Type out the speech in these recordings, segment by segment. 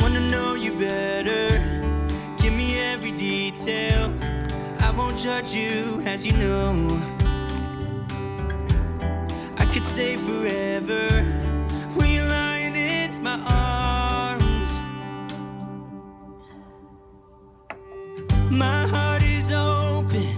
wanna know you better. Give me every detail. I won't judge you, as you know. I could stay forever. When you're lying in my arms, my heart is open.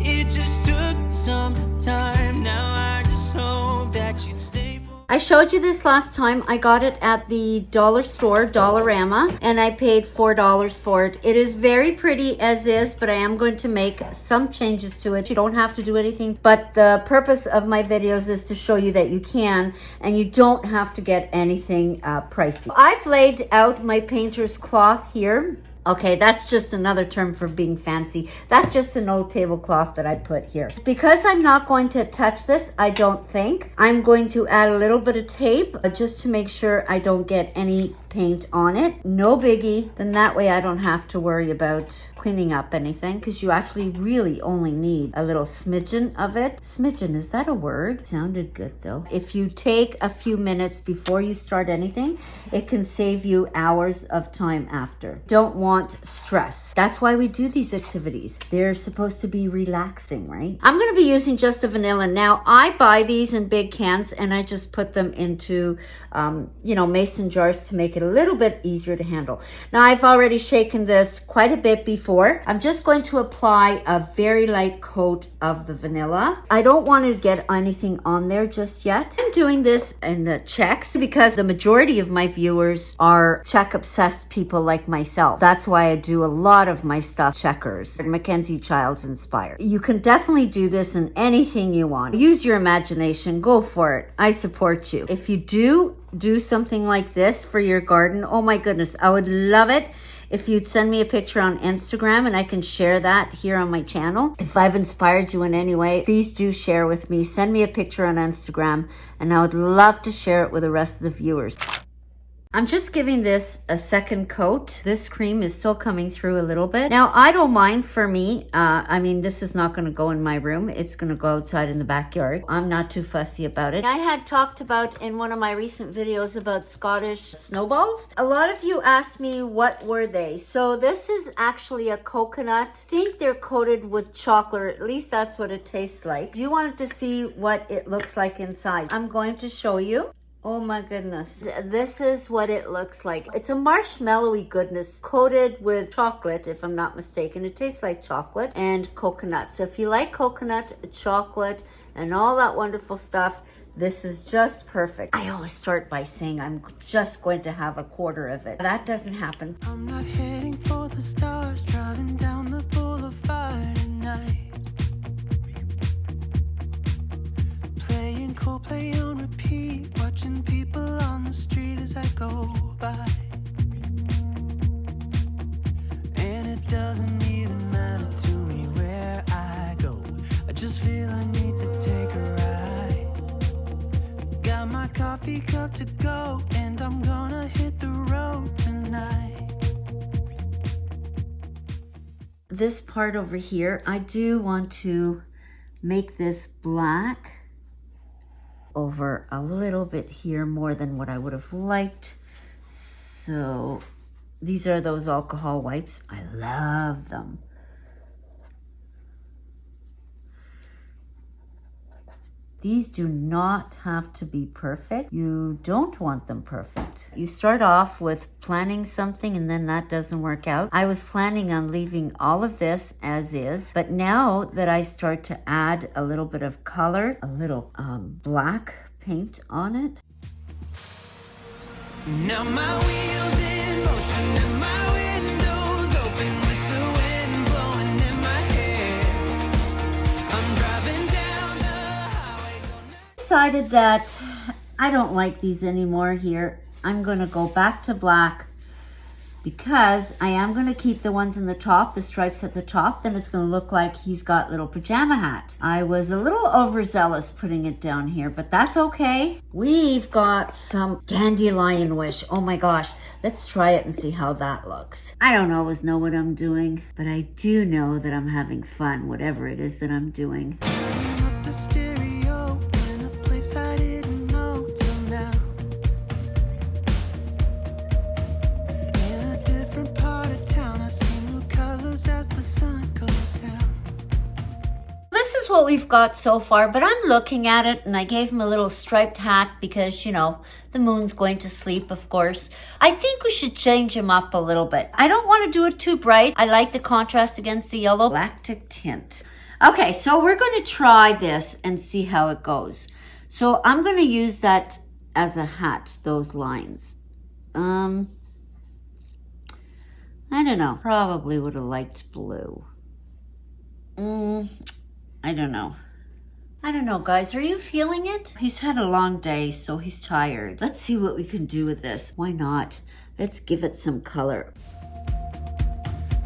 It just took some time. Now I just hope that you stay for. I showed you this last time. I got it at the dollar store, Dollarama, and I paid $4 for it. It is very pretty as is, but I am going to make some changes to it. You don't have to do anything, but the purpose of my videos is to show you that you can, and you don't have to get anything pricey. I've laid out my painter's cloth here. Okay, that's just another term for being fancy. That's just an old tablecloth that I put here. Because I'm not going to touch this, I don't think. I'm going to add a little bit of tape just to make sure I don't get any paint on it. No biggie. Then that way I don't have to worry about cleaning up anything, because you actually really only need a little smidgen of it. Smidgen, is that a word? Sounded good though. If you take a few minutes before you start anything, it can save you hours of time after. Don't want stress. That's why we do these activities. They're supposed to be relaxing, right? I'm going to be using just the vanilla. Now, I buy these in big cans and I just put them into, mason jars to make it a little bit easier to handle. Now, I've already shaken this quite a bit before. I'm just going to apply a very light coat of the vanilla. I don't want to get anything on there just yet. I'm doing this in the checks because the majority of my viewers are check obsessed people like myself. That's why I do a lot of my stuff checkers. Mackenzie Childs Inspired. You can definitely do this in anything you want. Use your imagination. Go for it. I support you. If you do something like this for your garden, oh my goodness, I would love it if you'd send me a picture on Instagram and I can share that here on my channel. If I've inspired you in any way, please do share with me. Send me a picture on Instagram and I would love to share it with the rest of the viewers. I'm just giving this a second coat. This cream is still coming through a little bit. Now, I don't mind for me. This is not going to go in my room. It's going to go outside in the backyard. I'm not too fussy about it. I had talked about in one of my recent videos about Scottish snowballs. A lot of you asked me what were they. So this is actually a coconut. I think they're coated with chocolate. At least that's what it tastes like. You wanted to see what it looks like inside. I'm going to show you. Oh my goodness. This is what it looks like. It's a marshmallowy goodness coated with chocolate, if I'm not mistaken. It tastes like chocolate and coconut. So if you like coconut, chocolate, and all that wonderful stuff, this is just perfect. I always start by saying I'm just going to have a quarter of it. That doesn't happen. I'm not heading for the stars, driving down the boulevard tonight. Playing Coldplay on repeat, watching people on the street as I go by. And it doesn't even matter to me where I go, I just feel I need to take a ride. Got my coffee cup to go, and I'm gonna hit the road tonight. This part over here, I do want to make this black over a little bit here, more than what I would have liked. So these are those alcohol wipes. I love them. These do not have to be perfect. You don't want them perfect. You start off with planning something and then that doesn't work out. I was planning on leaving all of this as is, but now that I start to add a little bit of color, a little black paint on it. Now my wheels in motion and my windows open with the wind blowing in my hair. I'm driving down the highway. Decided that I don't like these anymore here. I'm going to go back to black because I am going to keep the ones in the top, the stripes at the top. Then it's going to look like he's got little pajama hat. I was a little overzealous putting it down here, but that's okay. We've got some dandelion wish. Oh my gosh, let's try it and see how that looks. I don't always know what I'm doing, but I do know that I'm having fun, whatever it is that I'm doing. Up the stereo in a place I didn't know till now. what we've got so far, but I'm looking at it and I gave him a little striped hat because, you know, the moon's going to sleep, of course. I think we should change him up a little bit. I don't want to do it too bright. I like the contrast against the yellow. Galactic tint. Okay, so we're going to try this and see how it goes. So I'm going to use that as a hat, those lines. I don't know. Probably would have liked blue. I don't know. I don't know, guys. Are you feeling it? He's had a long day, so he's tired. Let's see what we can do with this. Why not? Let's give it some color.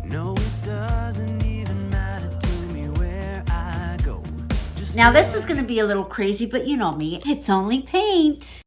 No, it doesn't even matter to me where I go. Now, this is going to be a little crazy, but you know me. It's only paint.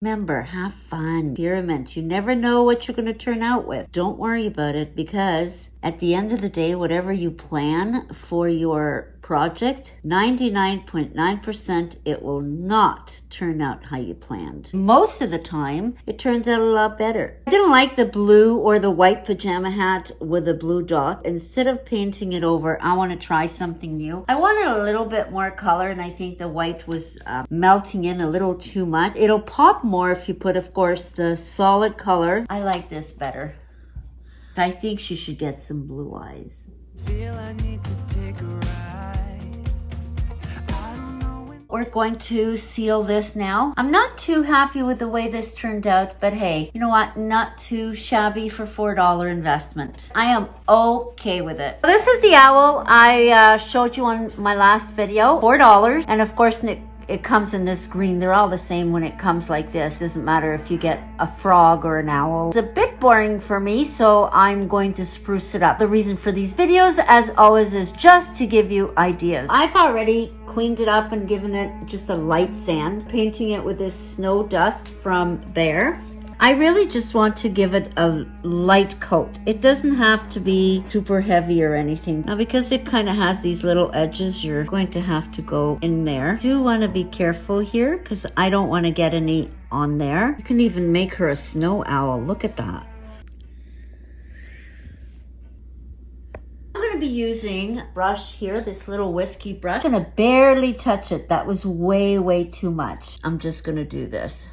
Remember, have fun, experiment. You never know what you're going to turn out with. Don't worry about it, because at the end of the day, whatever you plan for your project, 99.9% it will not turn out how you planned. Most of the time, it turns out a lot better. I didn't like the blue or the white pajama hat with a blue dot. Instead of painting it over, I want to try something new. I wanted a little bit more color, and I think the white was melting in a little too much. It'll pop more if you put, of course, the solid color. I like this better. I think she should get some blue eyes. Feel I need to take a ride. I don't know when. We're going to seal this now. I'm not too happy with the way this turned out, but hey, you know what? Not too shabby for $4 investment. I am okay with it. This is the owl I showed you on my last video. $4. And of course, it comes in this green. They're all the same when it comes like this. Doesn't matter if you get a frog or an owl. It's a bit boring for me, so I'm going to spruce it up. The reason for these videos, as always, is just to give you ideas. I've already cleaned it up and given it just a light sand, painting it with this snow dust from Bear. I really just want to give it a light coat. It doesn't have to be super heavy or anything. Now, because it kind of has these little edges, you're going to have to go in there. Do want to be careful here because I don't want to get any on there. You can even make her a snow owl. Look at that. I'm going to be using a brush here, this little whiskey brush. I'm going to barely touch it. That was way too much. I'm just going to do this.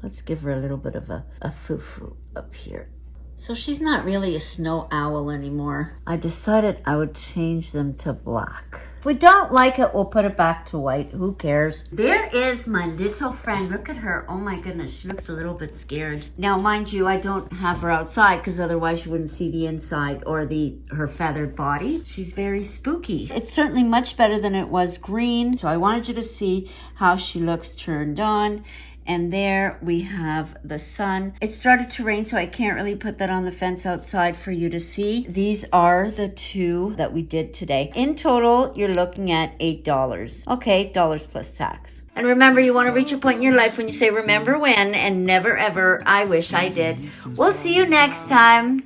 Let's give her a little bit of a foo-foo up here. So she's not really a snow owl anymore. I decided I would change them to black. If we don't like it, we'll put it back to white. Who cares? There is my little friend. Look at her. Oh my goodness, she looks a little bit scared. Now, mind you, I don't have her outside because otherwise you wouldn't see the inside or her feathered body. She's very spooky. It's certainly much better than it was green. So I wanted you to see how she looks turned on. And there we have the sun. It started to rain, so I can't really put that on the fence outside for you to see. These are the two that we did today. In total, you're looking at $8. Okay, dollars plus tax. And remember, you want to reach a point in your life when you say, remember when, and never ever, I wish I did. We'll see you next time.